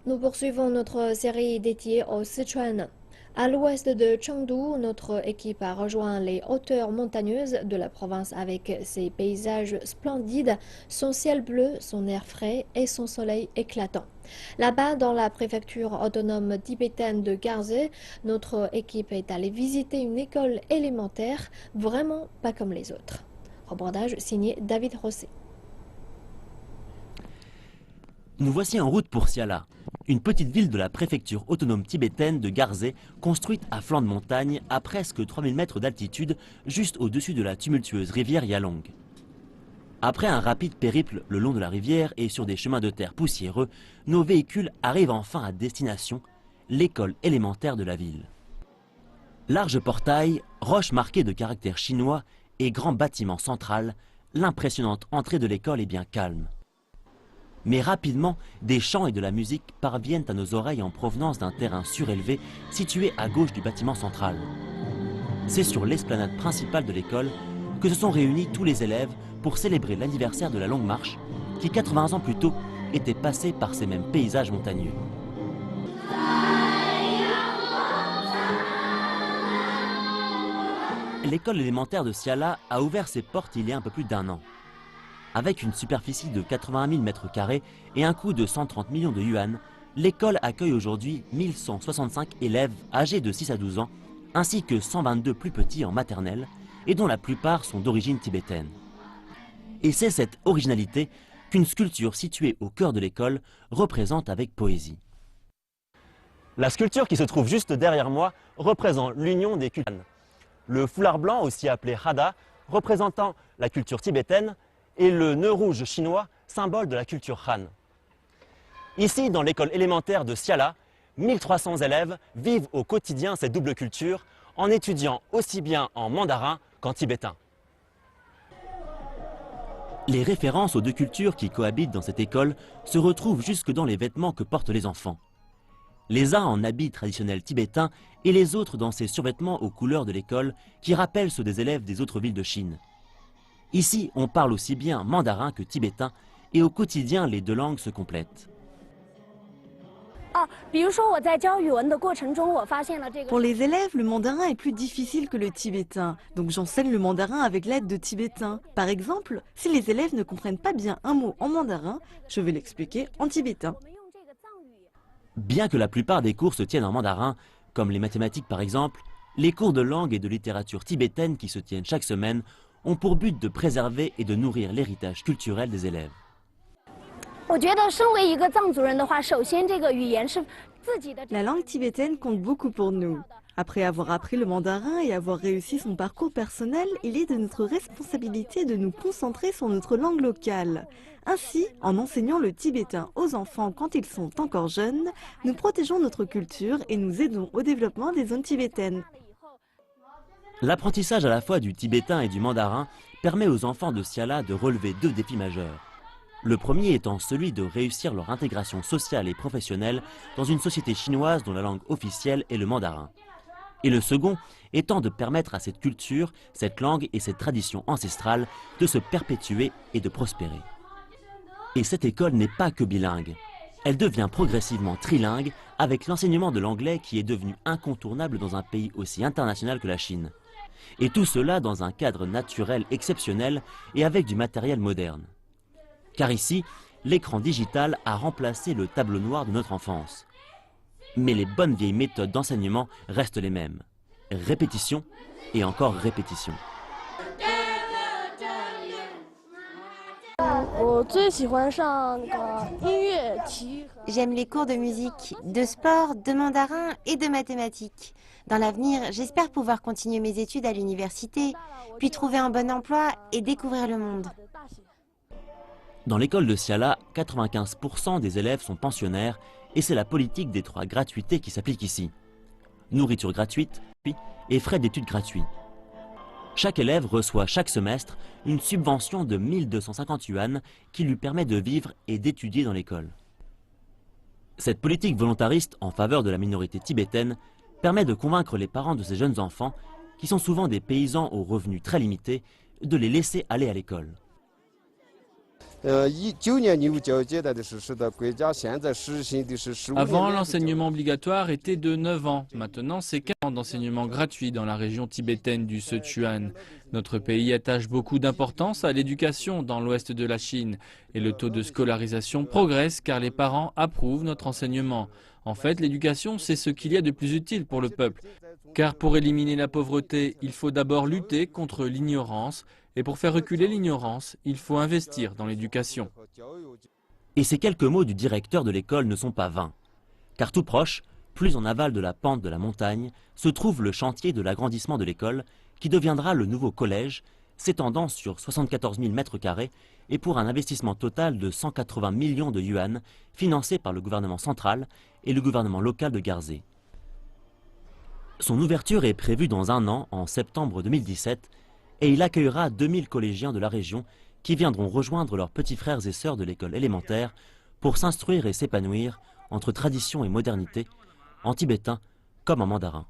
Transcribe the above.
Nous poursuivons notre série dédiée au Sichuan. À l'ouest de Chengdu, notre équipe a rejoint les hauteurs montagneuses de la province avec ses paysages splendides, son ciel bleu, son air frais et son soleil éclatant. Là-bas, dans la préfecture autonome tibétaine de Garzê, notre équipe est allée visiter une école élémentaire vraiment pas comme les autres. Reportage signé David Rosset. Nous voici en route pour Siala, une petite ville de la préfecture autonome tibétaine de Garzê, construite à flanc de montagne à presque 3000 mètres d'altitude, juste au-dessus de la tumultueuse rivière Yalong. Après un rapide périple le long de la rivière et sur des chemins de terre poussiéreux, nos véhicules arrivent enfin à destination, l'école élémentaire de la ville. Large portail, roche marquée de caractères chinois et grand bâtiment central, l'impressionnante entrée de l'école est bien calme. Mais rapidement, des chants et de la musique parviennent à nos oreilles en provenance d'un terrain surélevé situé à gauche du bâtiment central. C'est sur l'esplanade principale de l'école que se sont réunis tous les élèves pour célébrer l'anniversaire de la Longue Marche qui, 80 ans plus tôt, était passée par ces mêmes paysages montagneux. L'école élémentaire de Siala a ouvert ses portes il y a un peu plus d'un an. Avec une superficie de 81 000 m² et un coût de 130 millions de yuan, l'école accueille aujourd'hui 1165 élèves âgés de 6 à 12 ans, ainsi que 122 plus petits en maternelle, et dont la plupart sont d'origine tibétaine. Et c'est cette originalité qu'une sculpture située au cœur de l'école représente avec poésie. La sculpture qui se trouve juste derrière moi représente l'union des cultures. Le foulard blanc, aussi appelé hada, représentant la culture tibétaine, et le nœud rouge chinois, symbole de la culture Han. Ici, dans l'école élémentaire de Siala, 1300 élèves vivent au quotidien cette double culture en étudiant aussi bien en mandarin qu'en tibétain. Les références aux deux cultures qui cohabitent dans cette école se retrouvent jusque dans les vêtements que portent les enfants. Les uns en habits traditionnels tibétains et les autres dans ces survêtements aux couleurs de l'école qui rappellent ceux des élèves des autres villes de Chine. Ici, on parle aussi bien mandarin que tibétain et au quotidien, les deux langues se complètent. Pour les élèves, le mandarin est plus difficile que le tibétain, donc j'enseigne le mandarin avec l'aide de tibétains. Par exemple, si les élèves ne comprennent pas bien un mot en mandarin, je vais l'expliquer en tibétain. Bien que la plupart des cours se tiennent en mandarin, comme les mathématiques par exemple, les cours de langue et de littérature tibétaine qui se tiennent chaque semaine ont pour but de préserver et de nourrir l'héritage culturel des élèves. La langue tibétaine compte beaucoup pour nous. Après avoir appris le mandarin et avoir réussi son parcours personnel, il est de notre responsabilité de nous concentrer sur notre langue locale. Ainsi, en enseignant le tibétain aux enfants quand ils sont encore jeunes, nous protégeons notre culture et nous aidons au développement des zones tibétaines. L'apprentissage à la fois du tibétain et du mandarin permet aux enfants de Siala de relever deux défis majeurs. Le premier étant celui de réussir leur intégration sociale et professionnelle dans une société chinoise dont la langue officielle est le mandarin. Et le second étant de permettre à cette culture, cette langue et cette tradition ancestrale de se perpétuer et de prospérer. Et cette école n'est pas que bilingue. Elle devient progressivement trilingue avec l'enseignement de l'anglais qui est devenu incontournable dans un pays aussi international que la Chine. Et tout cela dans un cadre naturel exceptionnel et avec du matériel moderne. Car ici, l'écran digital a remplacé le tableau noir de notre enfance. Mais les bonnes vieilles méthodes d'enseignement restent les mêmes. Répétition et encore répétition. J'aime les cours de musique, de sport, de mandarin et de mathématiques. Dans l'avenir, j'espère pouvoir continuer mes études à l'université, puis trouver un bon emploi et découvrir le monde. Dans l'école de Siala, 95% des élèves sont pensionnaires et c'est la politique des 3 gratuités qui s'applique ici. Nourriture gratuite et frais d'études gratuits. Chaque élève reçoit chaque semestre une subvention de 1250 yuan qui lui permet de vivre et d'étudier dans l'école. Cette politique volontariste en faveur de la minorité tibétaine permet de convaincre les parents de ces jeunes enfants, qui sont souvent des paysans aux revenus très limités, de les laisser aller à l'école. Avant, l'enseignement obligatoire était de 9 ans. Maintenant, c'est 15 ans d'enseignement gratuit dans la région tibétaine du Sichuan. Notre pays attache beaucoup d'importance à l'éducation dans l'ouest de la Chine. Et le taux de scolarisation progresse car les parents approuvent notre enseignement. En fait, l'éducation, c'est ce qu'il y a de plus utile pour le peuple. Car pour éliminer la pauvreté, il faut d'abord lutter contre l'ignorance. Et pour faire reculer l'ignorance, il faut investir dans l'éducation. Et ces quelques mots du directeur de l'école ne sont pas vains. Car tout proche, plus en aval de la pente de la montagne, se trouve le chantier de l'agrandissement de l'école qui deviendra le nouveau collège, s'étendant sur 74 000 m² et pour un investissement total de 180 millions de yuan financé par le gouvernement central et le gouvernement local de Garzê. Son ouverture est prévue dans un an, en septembre 2017, et il accueillera 2000 collégiens de la région qui viendront rejoindre leurs petits frères et sœurs de l'école élémentaire pour s'instruire et s'épanouir entre tradition et modernité, en tibétain comme en mandarin.